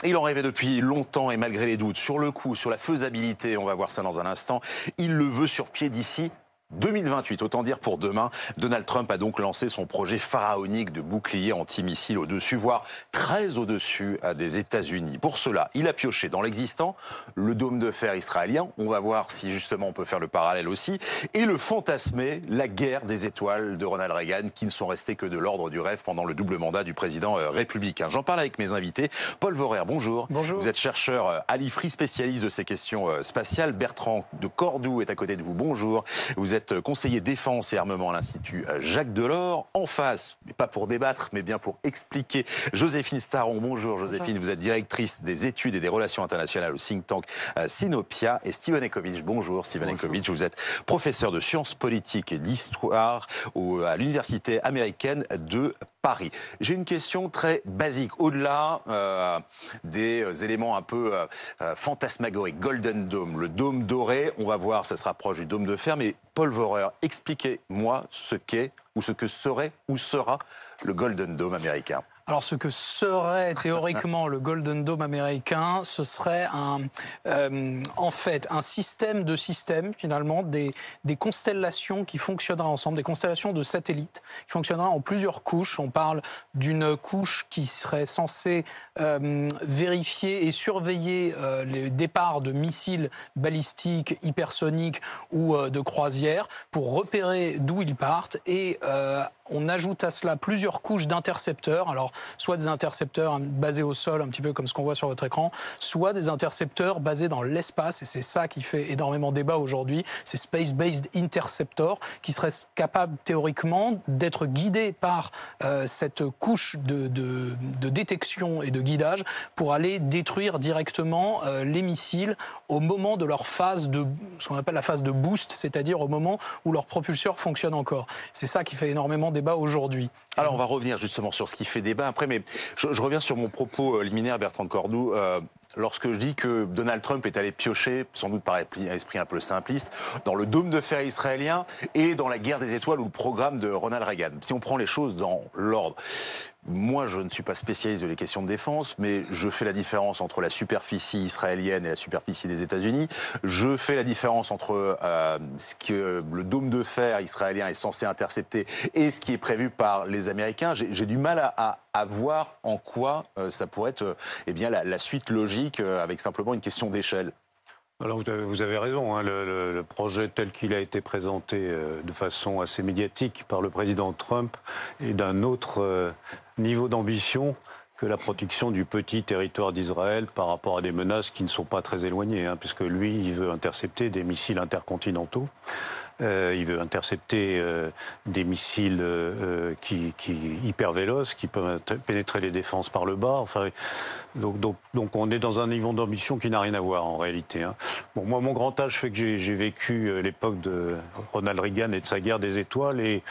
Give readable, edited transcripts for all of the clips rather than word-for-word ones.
Il en rêvait depuis longtemps et malgré les doutes sur le coût, sur la faisabilité, on va voir ça dans un instant, il le veut sur pied d'ici 2028, autant dire pour demain. Donald Trump a donc lancé son projet pharaonique de bouclier antimissile au-dessus, voire très au-dessus des États-Unis. Pour cela, il a pioché dans l'existant, le dôme de fer israélien, on va voir si justement on peut faire le parallèle aussi, et le fantasmé, la guerre des étoiles de Ronald Reagan, qui ne sont restés que de l'ordre du rêve pendant le double mandat du président républicain. J'en parle avec mes invités. Paul Vorer, bonjour. Bonjour. Vous êtes chercheur à l'IFRI, spécialiste de ces questions spatiales. Bertrand de Cordoue est à côté de vous, bonjour. Vous êtes conseiller défense et armement à l'Institut Jacques Delors. En face, pas pour débattre, mais bien pour expliquer, Joséphine Staron. Bonjour Joséphine, vous êtes directrice des études et des relations internationales au think tank Sinopia. Et Steven Ecovitch, bonjour Steven Ecovitch, vous êtes professeur de sciences politiques et d'histoire à l'Université américaine de Paris. J'ai une question très basique, au-delà des éléments un peu fantasmagoriques. Golden Dome, le dôme doré, on va voir, ça se rapproche du dôme de fer, mais Paul Vorer, expliquez-moi ce qu'est ou ce que serait ou sera le Golden Dome américain. Alors, ce que serait théoriquement le Golden Dome américain, ce serait en fait un système de systèmes, finalement, des constellations qui fonctionneraient ensemble, des constellations de satellites qui fonctionneraient en plusieurs couches. On parle d'une couche qui serait censée vérifier et surveiller les départs de missiles balistiques, hypersoniques ou de croisière pour repérer d'où ils partent et on ajoute à cela plusieurs couches d'intercepteurs, alors soit des intercepteurs basés au sol, un petit peu comme ce qu'on voit sur votre écran, soit des intercepteurs basés dans l'espace, et c'est ça qui fait énormément débat aujourd'hui, c'est Space-Based Interceptor, qui serait capable théoriquement d'être guidé par cette couche de détection et de guidage pour aller détruire directement les missiles au moment de leur phase de, ce qu'on appelle la phase de boost, c'est-à-dire au moment où leur propulseur fonctionne encore. C'est ça qui fait énormément débat aujourd'hui. Alors on va revenir justement sur ce qui fait débat après, mais je reviens sur mon propos liminaire, Bertrand de Cordoue. Lorsque je dis que Donald Trump est allé piocher, sans doute par esprit un peu simpliste, dans le dôme de fer israélien et dans la guerre des étoiles ou le programme de Ronald Reagan. Si on prend les choses dans l'ordre, moi je ne suis pas spécialiste de les questions de défense, mais je fais la différence entre la superficie israélienne et la superficie des États-Unis. Je fais la différence entre ce que le dôme de fer israélien est censé intercepter et ce qui est prévu par les Américains. J'ai du mal à voir en quoi ça pourrait être eh bien, la suite logique avec simplement une question d'échelle. Alors vous avez raison, hein, le projet tel qu'il a été présenté de façon assez médiatique par le président Trump est d'un autre niveau d'ambition que la protection du petit territoire d'Israël par rapport à des menaces qui ne sont pas très éloignées, hein, puisque lui, il veut intercepter des missiles intercontinentaux. Il veut intercepter des missiles qui hyper véloces, qui peuvent pénétrer les défenses par le bas. Enfin, donc on est dans un niveau d'ambition qui n'a rien à voir en réalité. Hein. Bon, moi, mon grand âge fait que j'ai vécu l'époque de Ronald Reagan et de sa guerre des étoiles. Et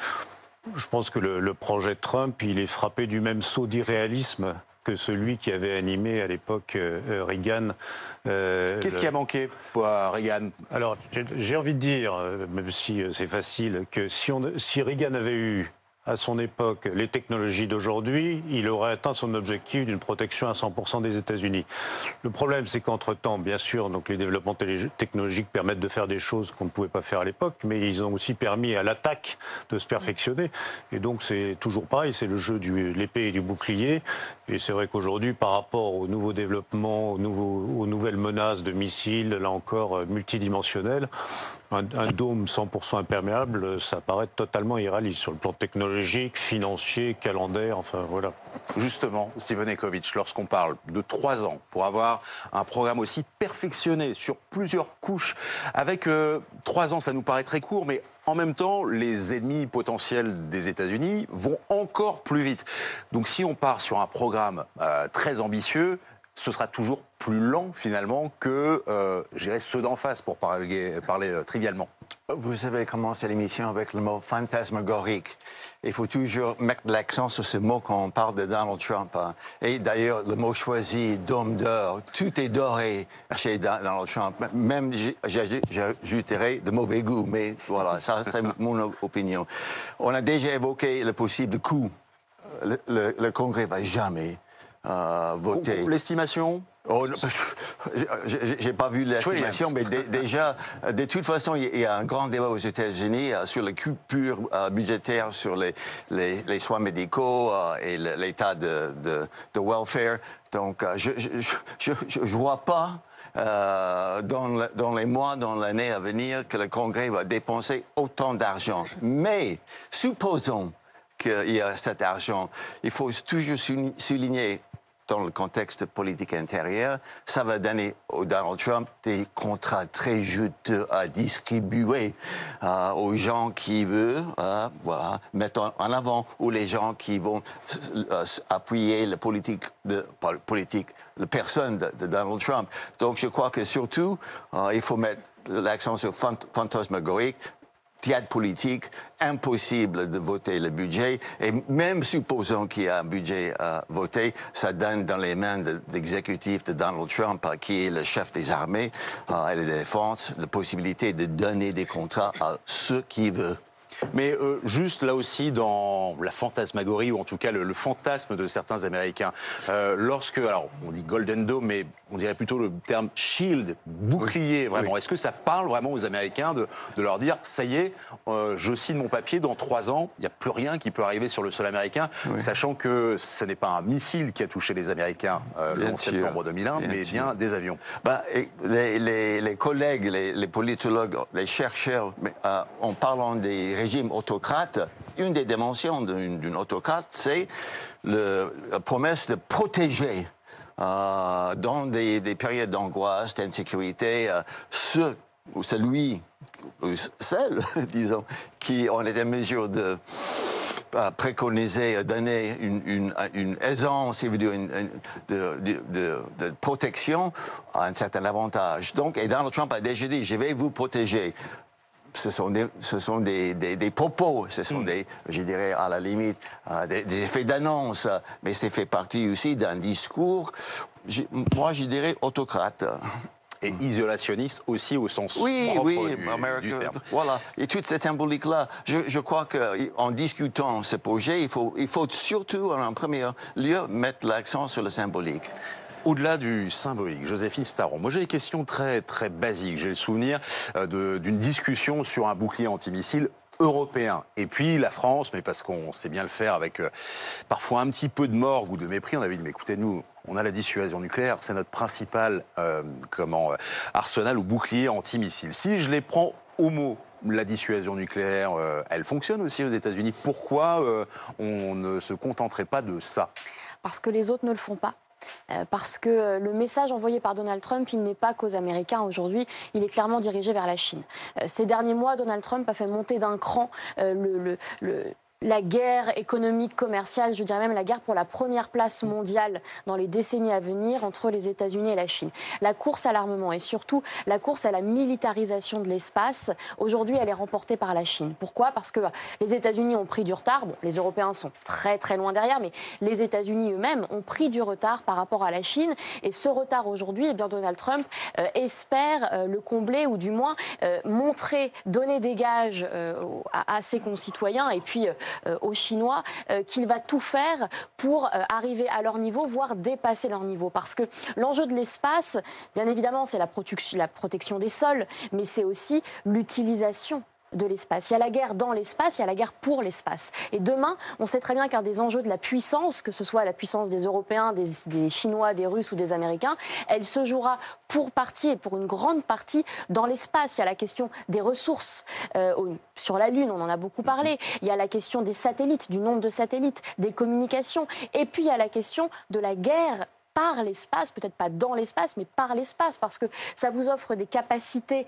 je pense que le projet Trump, il est frappé du même saut d'irréalisme que celui qui avait animé à l'époque Reagan. Qu'est-ce qui a manqué pour Reagan? Alors, j'ai envie de dire, même si c'est facile, que si Reagan avait eu à son époque les technologies d'aujourd'hui, il aurait atteint son objectif d'une protection à 100% des États-Unis. Le problème, c'est qu'entre-temps, bien sûr, donc les développements technologiques permettent de faire des choses qu'on ne pouvait pas faire à l'époque, mais ils ont aussi permis à l'attaque de se perfectionner. Et donc, c'est toujours pareil, c'est le jeu de l'épée et du bouclier. Et c'est vrai qu'aujourd'hui, par rapport aux nouveaux développements, aux nouvelles menaces de missiles, là encore multidimensionnels, un dôme 100% imperméable, ça paraît totalement irréaliste sur le plan technologique, financier, calendaire, enfin voilà. Justement, Steven Ecovitch, lorsqu'on parle de 3 ans pour avoir un programme aussi perfectionné sur plusieurs couches, avec 3 ans, ça nous paraît très court, mais en même temps, les ennemis potentiels des États-Unis vont encore plus vite. Donc si on part sur un programme très ambitieux, ce sera toujours plus lent finalement que ceux d'en face, pour parler trivialement. Vous avez commencé l'émission avec le mot fantasmagorique. Il faut toujours mettre l'accent sur ce mot quand on parle de Donald Trump. Et d'ailleurs, le mot choisi, dôme d'or, tout est doré chez Donald Trump. Même, j'ajouterais de mauvais goût, mais voilà, ça c'est mon opinion. On a déjà évoqué le possible coût. Le Congrès ne va jamais voté. L'estimation? Oh, j'ai pas vu l'estimation, mais déjà, de toute façon, il y a un grand débat aux États-Unis sur les coupures budgétaires, sur les soins médicaux et l'état de welfare. Donc, je vois pas dans les mois, dans l'année à venir, que le Congrès va dépenser autant d'argent. Mais supposons qu'il y a cet argent, il faut toujours souligner dans le contexte politique intérieur, ça va donner au Donald Trump des contrats très juteux à distribuer aux gens qui veulent mettre en avant, ou les gens qui vont appuyer la personne de Donald Trump. Donc je crois que surtout, il faut mettre l'accent sur fantasmagorique, théâtre politique, impossible de voter le budget. Et même supposons qu'il y a un budget voté, ça donne dans les mains de l'exécutif de Donald Trump, qui est le chef des armées et de la défense, la possibilité de donner des contrats à ceux qui veulent. Mais juste là aussi dans la fantasmagorie, ou en tout cas le fantasme de certains Américains, lorsque, alors on dit Golden Dome, mais on dirait plutôt le terme shield, bouclier, vraiment. Oui. Est-ce que ça parle vraiment aux Américains de leur dire, ça y est, je signe mon papier, dans 3 ans, il n'y a plus rien qui peut arriver sur le sol américain, sachant que ce n'est pas un missile qui a touché les Américains le 11 septembre 2001, mais bien des avions. Les collègues, les politologues, les chercheurs, en parlant des régimes autocrates, une des dimensions d'une autocrate, c'est la promesse de protéger dans des périodes d'angoisse, d'insécurité, celui ou celle, disons, qui ont été en mesure de préconiser, donner une aisance, de protection, à un certain avantage. Donc, et Donald Trump a déjà dit, je vais vous protéger. Ce sont des propos, ce sont je dirais à la limite, des effets d'annonce, mais c'est fait partie aussi d'un discours, moi je dirais autocrate. Et isolationniste aussi au sens propre du terme. Voilà. Et toute cette symbolique-là, je crois qu'en discutant ce projet, il faut surtout, en premier lieu, mettre l'accent sur le symbolique. Au-delà du symbolique, Joséphine Staron, moi j'ai des questions très, très basiques. J'ai le souvenir d'une discussion sur un bouclier antimissile européen. Et puis la France, mais parce qu'on sait bien le faire avec parfois un petit peu de morgue ou de mépris, on avait dit, mais écoutez, nous, on a la dissuasion nucléaire, c'est notre principal arsenal ou bouclier antimissile. Si je les prends au mot, la dissuasion nucléaire, elle fonctionne aussi aux États-Unis. Pourquoi on ne se contenterait pas de ça? Parce que les autres ne le font pas. Parce que le message envoyé par Donald Trump, il n'est pas qu'aux Américains aujourd'hui, il est clairement dirigé vers la Chine. Ces derniers mois, Donald Trump a fait monter d'un cran la guerre économique, commerciale, je dirais même la guerre pour la première place mondiale dans les décennies à venir entre les États-Unis et la Chine. La course à l'armement et surtout la course à la militarisation de l'espace, aujourd'hui, elle est remportée par la Chine. Pourquoi? Parce que les États-Unis ont pris du retard. Bon, les Européens sont très très loin derrière, mais les États-Unis eux-mêmes ont pris du retard par rapport à la Chine. Et ce retard aujourd'hui, eh bien, Donald Trump espère le combler ou du moins montrer, donner des gages à ses concitoyens et puis aux Chinois qu'il va tout faire pour arriver à leur niveau, voire dépasser leur niveau. Parce que l'enjeu de l'espace, bien évidemment, c'est la protection des sols, mais c'est aussi l'utilisation de l'espace. Il y a la guerre dans l'espace, il y a la guerre pour l'espace. Et demain, on sait très bien qu'un des enjeux de la puissance, que ce soit la puissance des Européens, des Chinois, des Russes ou des Américains, elle se jouera pour partie et pour une grande partie dans l'espace. Il y a la question des ressources sur la Lune, on en a beaucoup parlé. Il y a la question des satellites, du nombre de satellites, des communications. Et puis il y a la question de la guerre par l'espace, peut-être pas dans l'espace, mais par l'espace, parce que ça vous offre des capacités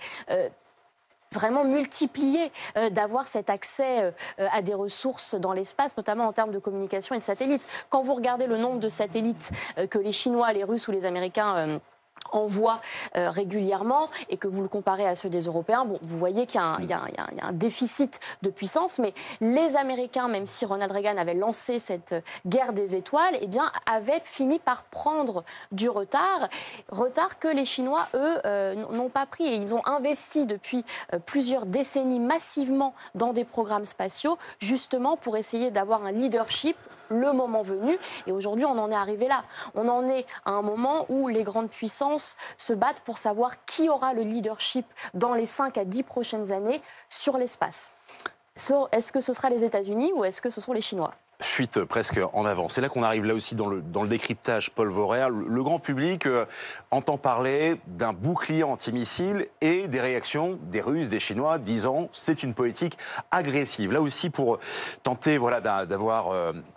vraiment multiplié d'avoir cet accès à des ressources dans l'espace, notamment en termes de communication et de satellites. Quand vous regardez le nombre de satellites que les Chinois, les Russes ou les Américains envoie régulièrement et que vous le comparez à ceux des Européens, bon, vous voyez qu'il y a un déficit de puissance, mais les Américains, même si Ronald Reagan avait lancé cette guerre des étoiles, eh bien, avaient fini par prendre du retard que les Chinois, eux, n'ont pas pris. Et ils ont investi depuis plusieurs décennies massivement dans des programmes spatiaux, justement pour essayer d'avoir un leadership le moment venu. Et aujourd'hui, on en est arrivé là. On en est à un moment où les grandes puissances se battent pour savoir qui aura le leadership dans les 5 à 10 prochaines années sur l'espace. Est-ce que ce sera les États-Unis ou est-ce que ce seront les Chinois ? Fuite presque en avant. C'est là qu'on arrive là aussi dans le décryptage, Paul Vorer. Le grand public entend parler d'un bouclier antimissile et des réactions des Russes, des Chinois, disant c'est une politique agressive. Là aussi pour tenter d'avoir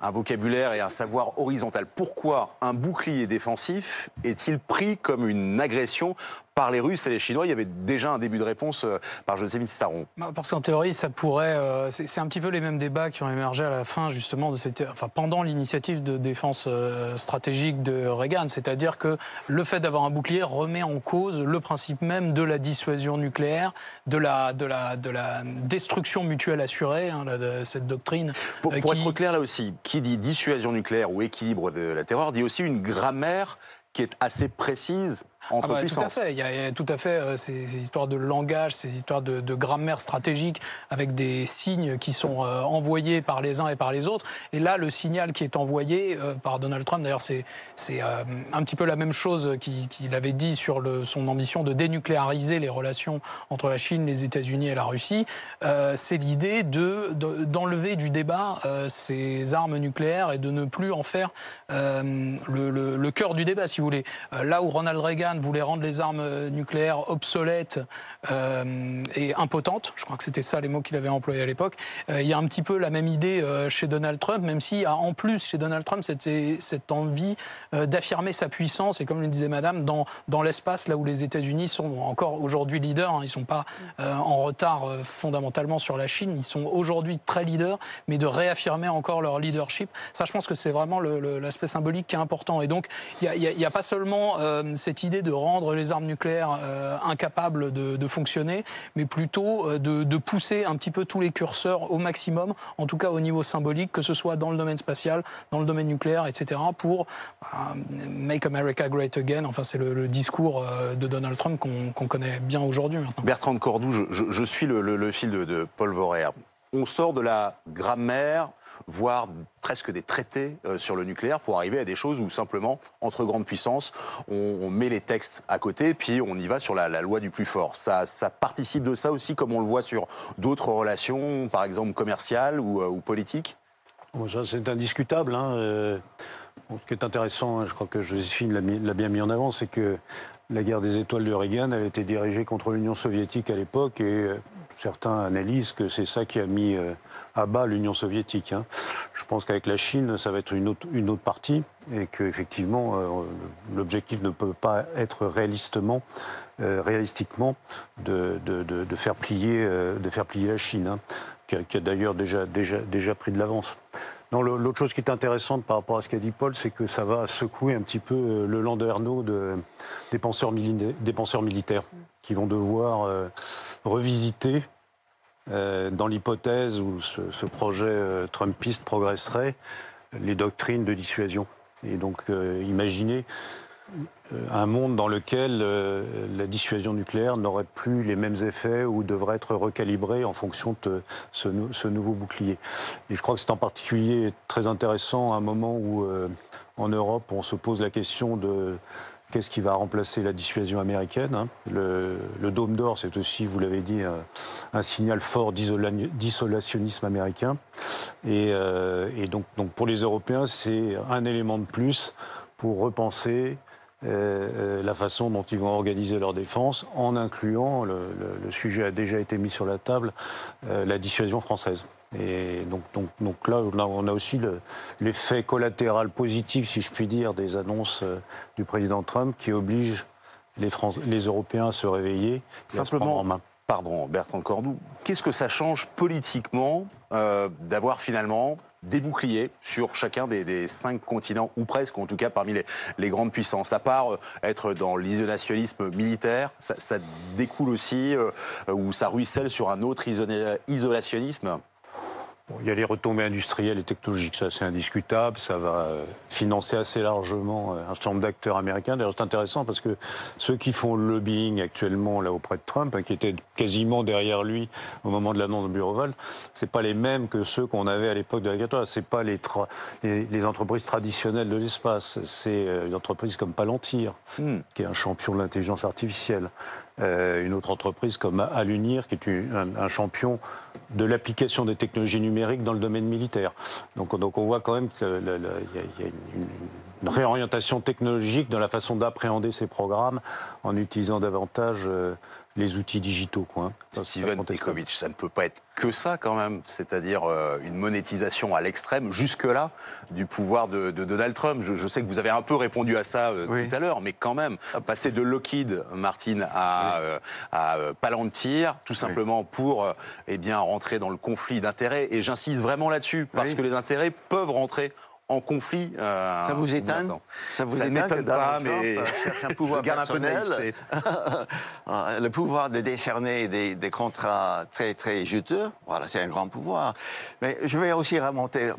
un vocabulaire et un savoir horizontal. Pourquoi un bouclier défensif est-il pris comme une agression par les Russes et les Chinois? Il y avait déjà un début de réponse par Joséphine Staron. Parce qu'en théorie, ça pourrait... c'est un petit peu les mêmes débats qui ont émergé à la fin, justement, pendant l'initiative de défense stratégique de Reagan. C'est-à-dire que le fait d'avoir un bouclier remet en cause le principe même de la dissuasion nucléaire, de la destruction mutuelle assurée, cette doctrine. Pour être clair là aussi, qui dit dissuasion nucléaire ou équilibre de la terreur, dit aussi une grammaire qui est assez précise entre puissances. Tout à fait. Il y a tout à fait ces histoires de langage, ces histoires de grammaire stratégique avec des signes qui sont envoyés par les uns et par les autres. Et là, le signal qui est envoyé par Donald Trump, d'ailleurs, c'est un petit peu la même chose qu'il avait dit sur son ambition de dénucléariser les relations entre la Chine, les États-Unis et la Russie. C'est l'idée d'enlever du débat ces armes nucléaires et de ne plus en faire le cœur du débat, si vous voulez. Là où Ronald Reagan voulait rendre les armes nucléaires obsolètes et impotentes, je crois que c'était ça les mots qu'il avait employés à l'époque, il y a un petit peu la même idée chez Donald Trump, même s'il y a en plus chez Donald Trump cette envie d'affirmer sa puissance, et comme le disait madame, dans l'espace, là où les États-Unis sont encore aujourd'hui leaders, ils ne sont pas en retard fondamentalement sur la Chine, ils sont aujourd'hui très leaders, mais de réaffirmer encore leur leadership, ça je pense que c'est vraiment l'aspect symbolique qui est important. Et donc il n'y a pas seulement cette idée de rendre les armes nucléaires incapables de fonctionner, mais plutôt de pousser un petit peu tous les curseurs au maximum, en tout cas au niveau symbolique, que ce soit dans le domaine spatial, dans le domaine nucléaire, etc., pour Make America Great Again. Enfin, c'est le discours de Donald Trump qu'on connaît bien aujourd'hui maintenant. Bertrand de Cordoue, je suis le fil de Paul Vorer. On sort de la grammaire, voire presque des traités sur le nucléaire pour arriver à des choses où simplement, entre grandes puissances, on met les textes à côté puis on y va sur la loi du plus fort. Ça participe de ça aussi, comme on le voit sur d'autres relations, par exemple commerciales ou politiques? C'est indiscutable. Ce qui est intéressant, je crois que Joséphine l'a bien mis en avant, c'est que la guerre des étoiles de Reagan, elle a été dirigée contre l'Union soviétique à l'époque et certains analysent que c'est ça qui a mis à bas l'Union soviétique. Je pense qu'avec la Chine, ça va être une autre partie et qu'effectivement, l'objectif ne peut pas être réalistiquement de faire plier la Chine, qui a d'ailleurs déjà pris de l'avance. Non, l'autre chose qui est intéressante par rapport à ce qu'a dit Paul, c'est que ça va secouer un petit peu le landerneau des penseurs militaires qui vont devoir revisiter, dans l'hypothèse où ce projet trumpiste progresserait, les doctrines de dissuasion. Et donc, imaginez un monde dans lequel la dissuasion nucléaire n'aurait plus les mêmes effets ou devrait être recalibrée en fonction de ce nouveau bouclier. Et je crois que c'est en particulier très intéressant à un moment où, en Europe, on se pose la question de qu'est-ce qui va remplacer la dissuasion américaine. Le Dôme d'Or, c'est aussi, vous l'avez dit, un signal fort d'isolationnisme américain. Et donc pour les Européens, c'est un élément de plus pour repenser la façon dont ils vont organiser leur défense, en incluant, le sujet a déjà été mis sur la table, la dissuasion française. Et donc là, on a aussi l'effet collatéral positif, si je puis dire, des annonces du président Trump qui oblige les Européens à se réveiller et à se prendre en main. Pardon, Bertrand Cordoue, qu'est-ce que ça change politiquement d'avoir finalement des boucliers sur chacun des 5 continents, ou presque, en tout cas parmi les grandes puissances? À part être dans l'isolationnisme militaire, ça découle aussi, ou ça ruisselle sur un autre isolationnisme? Bon, il y a les retombées industrielles et technologiques, ça c'est indiscutable, ça va financer assez largement un certain nombre d'acteurs américains. D'ailleurs c'est intéressant parce que ceux qui font le lobbying actuellement là auprès de Trump, qui étaient quasiment derrière lui au moment de l'annonce de Bureau Oval, c'est pas les mêmes que ceux qu'on avait à l'époque de la guerre. C'est pas les entreprises traditionnelles de l'espace, c'est une entreprise comme Palantir, qui est un champion de l'intelligence artificielle. Une autre entreprise comme Alunir, qui est un champion de l'application des technologies numériques dans le domaine militaire. Donc on voit quand même qu'il y a une réorientation technologique dans la façon d'appréhender ces programmes en utilisant davantage les outils digitaux. Quoi, hein. Steven Pekovic, ça ne peut pas être que ça quand même, c'est-à-dire une monétisation à l'extrême, jusque-là, du pouvoir de Donald Trump. Je sais que vous avez un peu répondu à ça tout à l'heure, mais quand même, passer de Lockheed Martin à Palantir, tout simplement pour rentrer dans le conflit d'intérêts. Et j'insiste vraiment là-dessus, parce que les intérêts peuvent rentrer en conflit. Ça vous étonne? Ça ne m'étonne pas, mais cherche un pouvoir personnel. Le pouvoir de décerner des contrats très, très juteux, voilà, c'est un grand pouvoir. Mais je vais aussi remonter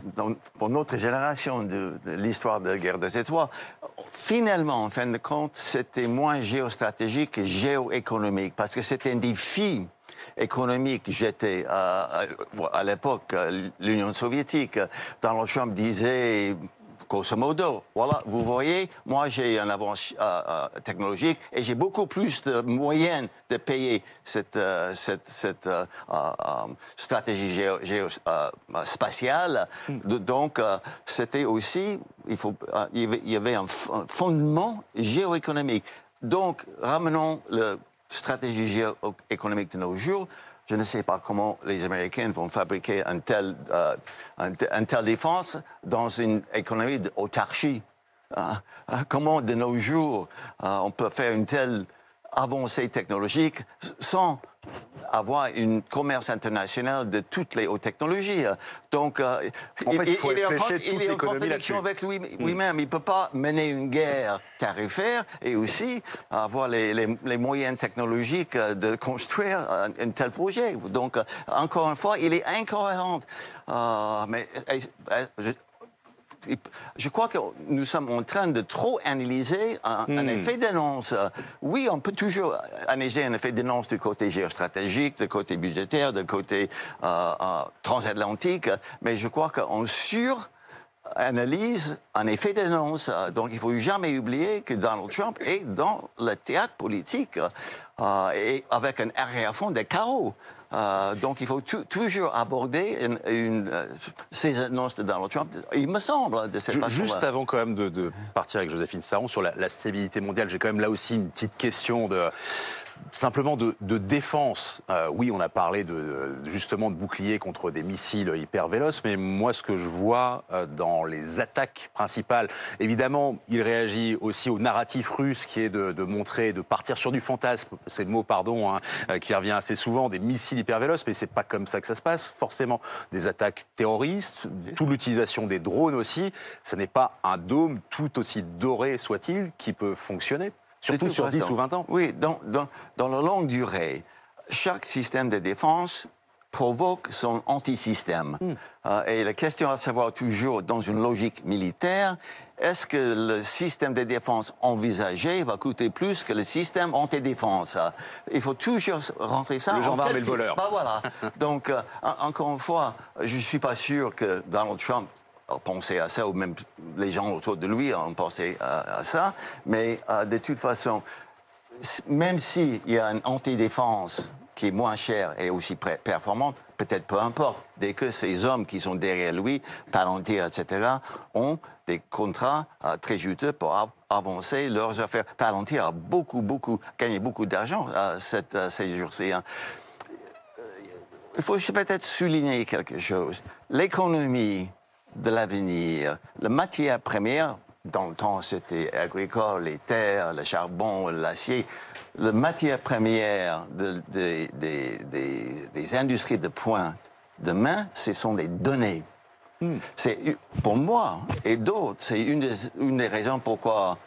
pour notre génération de l'histoire de la guerre des étoiles. Finalement, en fin de compte, c'était moins géostratégique que géoéconomique, parce que c'était un défi économique jeté à l'époque, l'Union soviétique. Donald Trump disait, grosso modo, voilà, vous voyez, moi j'ai un avance technologique et j'ai beaucoup plus de moyens de payer cette stratégie spatiale. Donc, c'était aussi, il y avait un fondement géoéconomique. Donc, ramenons la stratégie géoéconomique de nos jours. Je ne sais pas comment les Américains vont fabriquer une telle défense dans une économie d'autarchie. Comment, de nos jours, on peut faire une telle avancée technologique sans avoir un commerce international de toutes les hautes technologies. Donc, il faut réfléchir toute est en l'économie contradiction avec lui-même. Il ne peut pas mener une guerre tarifaire et aussi avoir les moyens technologiques de construire un tel projet. Donc, encore une fois, il est incohérent. Je crois que nous sommes en train de trop analyser un effet d'annonce. Oui, on peut toujours analyser un effet d'annonce du côté géostratégique, du côté budgétaire, du côté transatlantique, mais je crois qu'on suranalyse un effet d'annonce. Donc, il ne faut jamais oublier que Donald Trump est dans le théâtre politique et avec un arrière-fond de chaos. Donc, il faut toujours aborder ces annonces de Donald Trump, il me semble, de cette façon-là. Juste avant quand même de partir avec Joséphine Saron sur la stabilité mondiale, j'ai quand même là aussi une petite question simplement de défense. Oui, on a parlé justement de boucliers contre des missiles hyper véloces, mais moi, ce que je vois dans les attaques principales, évidemment, il réagit aussi au narratif russe qui est de montrer, de partir sur du fantasme, c'est le mot, pardon, qui revient assez souvent, des missiles hyper véloces, mais c'est pas comme ça que ça se passe. Forcément, des attaques terroristes, toute l'utilisation des drones aussi, ce n'est pas un dôme, tout aussi doré soit-il, qui peut fonctionner. Surtout sur 10 ou 20 ans. Oui, dans la longue durée, chaque système de défense provoque son anti-système. Et la question à savoir toujours, dans une logique militaire, est-ce que le système de défense envisagé va coûter plus que le système anti-défense? Il faut toujours rentrer ça. Le gendarme et le voleur. Voilà. Donc, encore une fois, je ne suis pas sûr que Donald Trump penser à ça, ou même les gens autour de lui ont pensé à ça. Mais de toute façon, même s'il y a une antidéfense qui est moins chère et aussi performante, peut-être peu importe, dès que ces hommes qui sont derrière lui, Palantir, etc., ont des contrats très juteux pour avancer leurs affaires. Palantir a gagné beaucoup d'argent ces jours-ci. Il faut peut-être souligner quelque chose. L'économie de l'avenir, la matière première, dans le temps c'était agricole, les terres, le charbon, l'acier, la matière première des industries de pointe demain, ce sont les données. C'est, pour moi et d'autres, c'est une des raisons pourquoi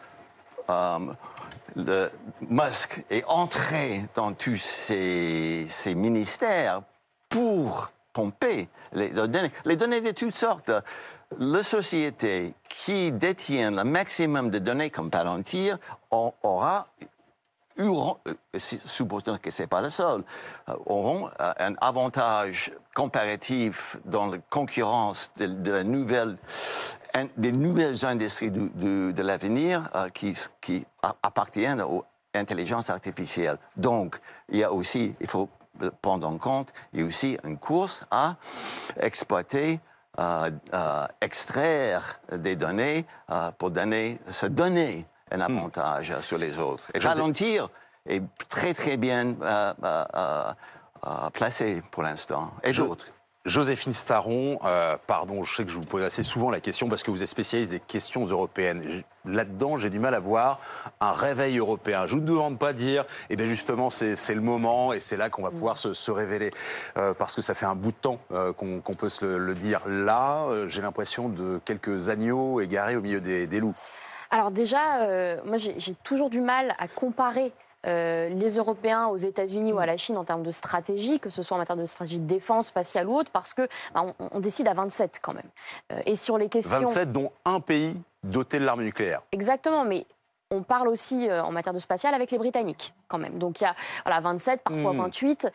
Musk est entré dans tous ces ministères pour pomper les données de toutes sortes. La société qui détient le maximum de données comme Palantir aura supposons que ce n'est pas le seul, auront un avantage comparatif dans la concurrence des nouvelles industries de l'avenir qui appartiennent aux intelligences artificielles. Donc, il faut prendre en compte, il y a aussi une course à exploiter, extraire des données pour se donner un avantage sur les autres. Et Palantir est très très bien placé pour l'instant. Et d'autres. Joséphine Staron, pardon, je sais que je vous pose assez souvent la question parce que vous êtes spécialiste des questions européennes. Là-dedans, j'ai du mal à voir un réveil européen. Je ne vous demande pas de dire, eh bien justement, c'est le moment et c'est là qu'on va pouvoir se révéler. Parce que ça fait un bout de temps qu'on peut se le dire. Là, j'ai l'impression de quelques agneaux égarés au milieu des loups. Alors déjà, moi j'ai toujours du mal à comparer les Européens aux États-Unis ou à la Chine en termes de stratégie, que ce soit en matière de stratégie de défense, spatiale ou autre, parce que on décide à 27 quand même. Et sur les questions... 27 dont un pays doté de l'arme nucléaire. Exactement, mais on parle aussi en matière de spatial avec les Britanniques quand même. Donc il y a 27, parfois 28.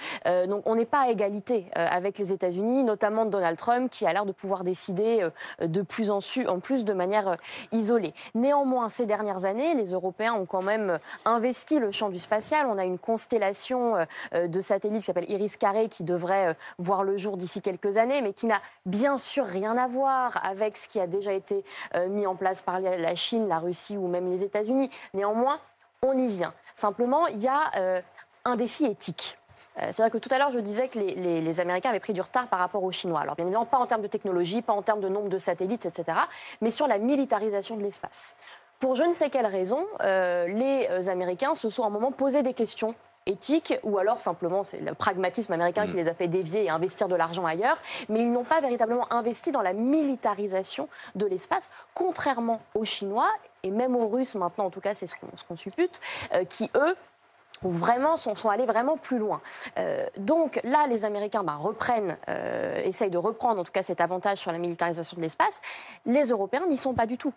Donc on n'est pas à égalité avec les États-Unis, notamment Donald Trump, qui a l'air de pouvoir décider de plus en plus de manière isolée. Néanmoins, ces dernières années, les Européens ont quand même investi le champ du spatial. On a une constellation de satellites qui s'appelle Iris-Carré, qui devrait voir le jour d'ici quelques années, mais qui n'a bien sûr rien à voir avec ce qui a déjà été mis en place par la Chine, la Russie ou même les États-Unis. Néanmoins, on y vient. Simplement, il y a un défi éthique. C'est vrai que tout à l'heure, je disais que les Américains avaient pris du retard par rapport aux Chinois. Alors, bien évidemment, pas en termes de technologie, pas en termes de nombre de satellites, etc., mais sur la militarisation de l'espace. Pour je ne sais quelle raison, les Américains se sont à un moment posé des questions éthiques, ou alors simplement c'est le pragmatisme américain qui les a fait dévier et investir de l'argent ailleurs, mais ils n'ont pas véritablement investi dans la militarisation de l'espace, contrairement aux Chinois, et même aux Russes maintenant, en tout cas c'est ce qu'on suppute, qui eux sont allés vraiment plus loin. Donc là, les Américains essayent de reprendre en tout cas cet avantage sur la militarisation de l'espace. Les Européens n'y sont pas du tout.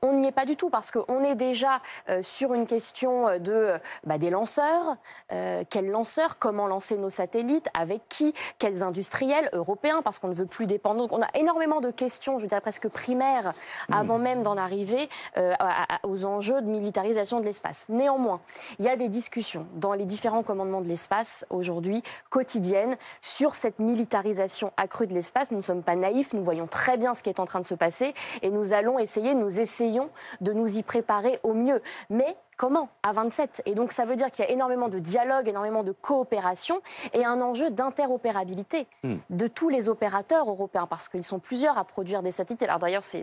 On n'y est pas du tout parce qu'on est déjà sur une question des lanceurs. Quels lanceurs? Comment lancer nos satellites? Avec qui? Quels industriels européens? Parce qu'on ne veut plus dépendre. Donc on a énormément de questions, je dirais presque primaires, avant même d'en arriver aux enjeux de militarisation de l'espace. Néanmoins, il y a des discussions dans les différents commandements de l'espace aujourd'hui, quotidiennes, sur cette militarisation accrue de l'espace. Nous ne sommes pas naïfs, nous voyons très bien ce qui est en train de se passer et nous allons essayer, nous essayons de nous y préparer au mieux. Mais comment? À 27. Et donc ça veut dire qu'il y a énormément de dialogue, énormément de coopération et un enjeu d'interopérabilité de tous les opérateurs européens, parce qu'ils sont plusieurs à produire des satellites. Alors d'ailleurs, c'est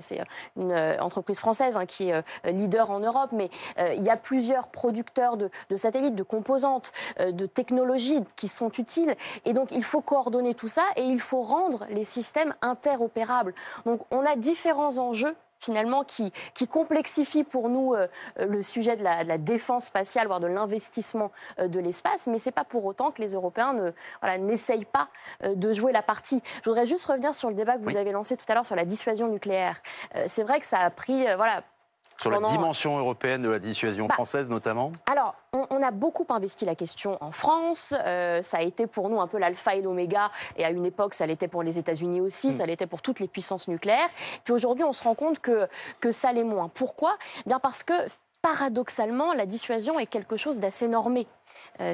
une entreprise française qui est leader en Europe, mais il y a plusieurs producteurs de satellites, de composantes, de technologies qui sont utiles. Et donc il faut coordonner tout ça et il faut rendre les systèmes interopérables. Donc on a différents enjeux finalement, qui complexifie pour nous le sujet de la défense spatiale, voire de l'investissement de l'espace, mais ce n'est pas pour autant que les Européens n'essayent pas de jouer la partie. Je voudrais juste revenir sur le débat que vous avez lancé tout à l'heure sur la dissuasion nucléaire. C'est vrai que ça a pris... Sur la dimension européenne de la dissuasion française, notamment? Alors, on a beaucoup investi la question en France. Ça a été pour nous un peu l'alpha et l'oméga. Et à une époque, ça l'était pour les États-Unis aussi. Ça l'était pour toutes les puissances nucléaires. Puis aujourd'hui, on se rend compte que ça l'est moins. Pourquoi? Bien parce que, paradoxalement, la dissuasion est quelque chose d'assez normé.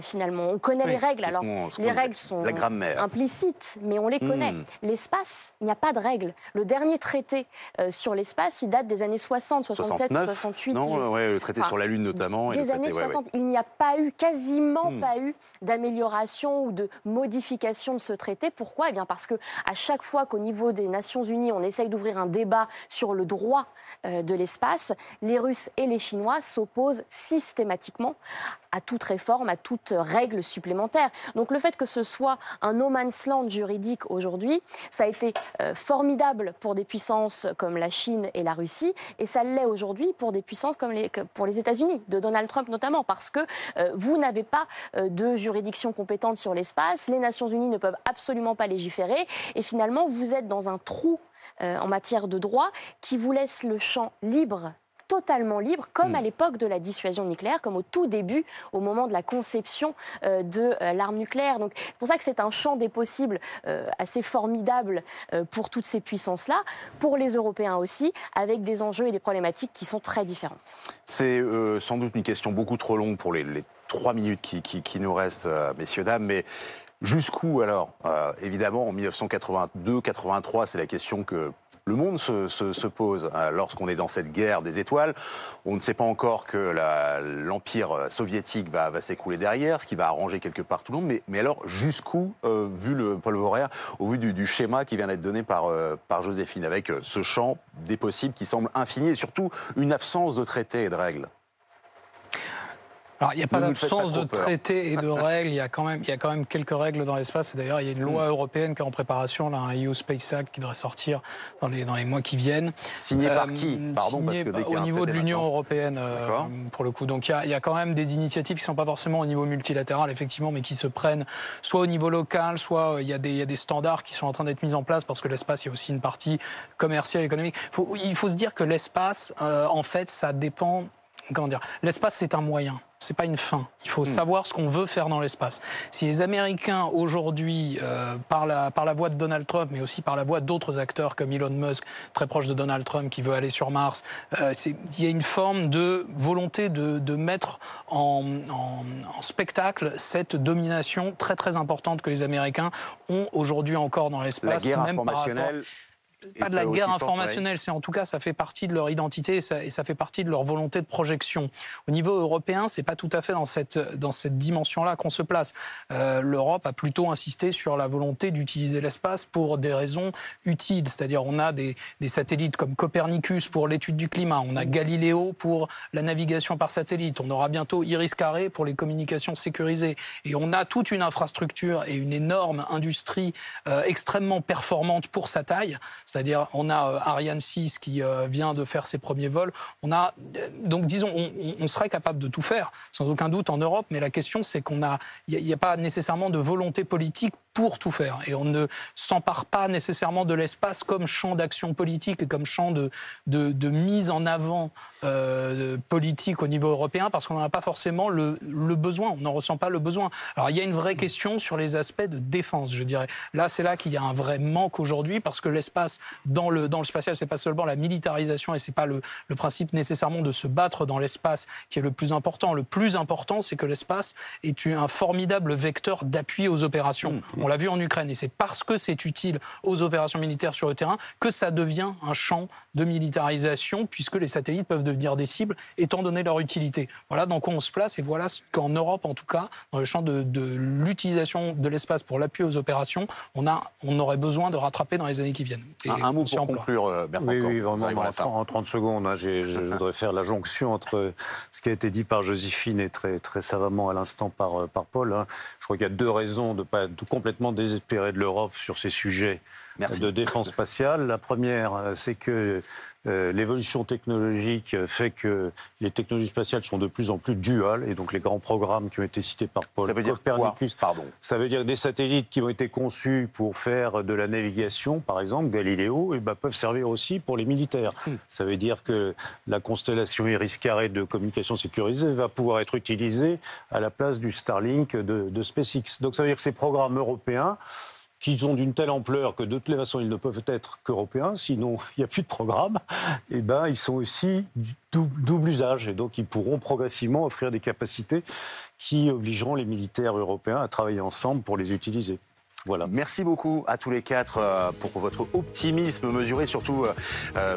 Finalement, on connaît les règles. Alors, les règles sont implicites, mais on les connaît. L'espace, il n'y a pas de règles. Le dernier traité sur l'espace, il date des années 60, 67, 68. Non, le traité sur la Lune notamment. Des années 60. Il n'y a pas eu, quasiment pas eu d'amélioration ou de modification de ce traité. Pourquoi? Eh bien parce que à chaque fois qu'au niveau des Nations Unies, on essaye d'ouvrir un débat sur le droit de l'espace, les Russes et les Chinois droit s'oppose systématiquement à toute réforme, à toute règle supplémentaire. Donc le fait que ce soit un no man's land juridique aujourd'hui, ça a été formidable pour des puissances comme la Chine et la Russie, et ça l'est aujourd'hui pour des puissances comme pour les États-Unis, de Donald Trump notamment, parce que vous n'avez pas de juridiction compétente sur l'espace, les Nations Unies ne peuvent absolument pas légiférer, et finalement vous êtes dans un trou en matière de droit qui vous laisse le champ libre, totalement libre, comme à l'époque de la dissuasion nucléaire, comme au tout début, au moment de la conception de l'arme nucléaire. Donc, c'est pour ça que c'est un champ des possibles assez formidable pour toutes ces puissances-là, pour les Européens aussi, avec des enjeux et des problématiques qui sont très différentes. C'est sans doute une question beaucoup trop longue pour les 3 minutes qui nous restent, messieurs, dames, mais jusqu'où alors évidemment, en 1982-83, c'est la question que le monde se pose lorsqu'on est dans cette guerre des étoiles. On ne sait pas encore que l'Empire soviétique va s'écrouler derrière, ce qui va arranger quelque part tout le monde. Mais alors, jusqu'où, vu le Paul Vorer, au vu du schéma qui vient d'être donné par Joséphine, avec ce champ des possibles qui semble infini et surtout une absence de traités et de règles? Alors, il n'y a pas d'absence de traités et de règles, il y a quand même quelques règles dans l'espace. Et d'ailleurs, il y a une loi européenne qui est en préparation, là, un EU Space Act qui devrait sortir dans les mois qui viennent. Signé par qui? Pardon, parce que au niveau de l'Union européenne, pour le coup. Donc il y a quand même des initiatives qui ne sont pas forcément au niveau multilatéral, effectivement, mais qui se prennent soit au niveau local, soit il y a des standards qui sont en train d'être mis en place, parce que l'espace, il y a aussi une partie commerciale, économique. Il faut se dire que l'espace, en fait, ça dépend... Comment dire? L'espace, c'est un moyen. C'est pas une fin. Il faut savoir ce qu'on veut faire dans l'espace. Si les Américains, aujourd'hui, par la voix de Donald Trump, mais aussi par la voix d'autres acteurs comme Elon Musk, très proche de Donald Trump, qui veut aller sur Mars, il y a une forme de volonté de mettre en spectacle cette domination très très importante que les Américains ont aujourd'hui encore dans l'espace. La guerre informationnelle... Pas de la guerre informationnelle, c'est en tout cas, ça fait partie de leur identité et ça fait partie de leur volonté de projection. Au niveau européen, c'est pas tout à fait dans cette dimension-là qu'on se place. L'Europe a plutôt insisté sur la volonté d'utiliser l'espace pour des raisons utiles, c'est-à-dire on a des satellites comme Copernicus pour l'étude du climat, on a Galileo pour la navigation par satellite, on aura bientôt Iris-Carré pour les communications sécurisées, et on a toute une infrastructure et une énorme industrie extrêmement performante pour sa taille. C'est-à-dire, on a Ariane 6 qui vient de faire ses premiers vols. Donc, disons, on serait capable de tout faire, sans aucun doute, en Europe. Mais la question, c'est qu'il n'y a pas nécessairement de volonté politique pour tout faire. Et on ne s'empare pas nécessairement de l'espace comme champ d'action politique et comme champ de mise en avant politique au niveau européen, parce qu'on n'en a pas forcément le besoin. On n'en ressent pas le besoin. Alors, il y a une vraie question sur les aspects de défense, je dirais. Là, c'est là qu'il y a un vrai manque aujourd'hui, parce que l'espace, dans le spatial, c'est pas seulement la militarisation et c'est pas le principe nécessairement de se battre dans l'espace qui est le plus important. Le plus important, c'est que l'espace est un formidable vecteur d'appui aux opérations. On l'a vu en Ukraine, et c'est parce que c'est utile aux opérations militaires sur le terrain que ça devient un champ de militarisation, puisque les satellites peuvent devenir des cibles, étant donné leur utilité. Voilà dans quoi on se place, et voilà ce qu'en Europe, en tout cas, dans le champ de l'utilisation de l'espace pour l'appui aux opérations, on aurait besoin de rattraper dans les années qui viennent. Un mot pour conclure, Bertrand. Oui, vraiment, en 30 secondes, je voudrais faire la jonction entre ce qui a été dit par Joséphine et très, très savamment à l'instant par Paul. Je crois qu'il y a 2 raisons de ne pas être complètement désespérer de l'Europe sur ces sujets de défense spatiale. La première, c'est que l'évolution technologique fait que les technologies spatiales sont de plus en plus duales, et donc les grands programmes qui ont été cités par Paul, ça veut dire Copernicus, quoi? Pardon. Ça veut dire des satellites qui ont été conçus pour faire de la navigation, par exemple Galileo, peuvent servir aussi pour les militaires. Ça veut dire que la constellation Iris-Carré de communication sécurisée va pouvoir être utilisée à la place du Starlink de SpaceX. Donc ça veut dire que ces programmes européens, qui sont d'une telle ampleur que de toutes les façons ils ne peuvent être qu'européens, sinon il n'y a plus de programme, ils sont aussi double usage, et donc ils pourront progressivement offrir des capacités qui obligeront les militaires européens à travailler ensemble pour les utiliser. Voilà. Merci beaucoup à tous les 4 pour votre optimisme mesuré, surtout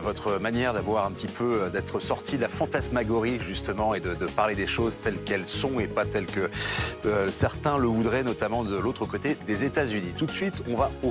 votre manière d'avoir un petit peu, d'être sorti de la fantasmagorie justement, et de parler des choses telles qu'elles sont et pas telles que certains le voudraient, notamment de l'autre côté des États-Unis. Tout de suite, on va au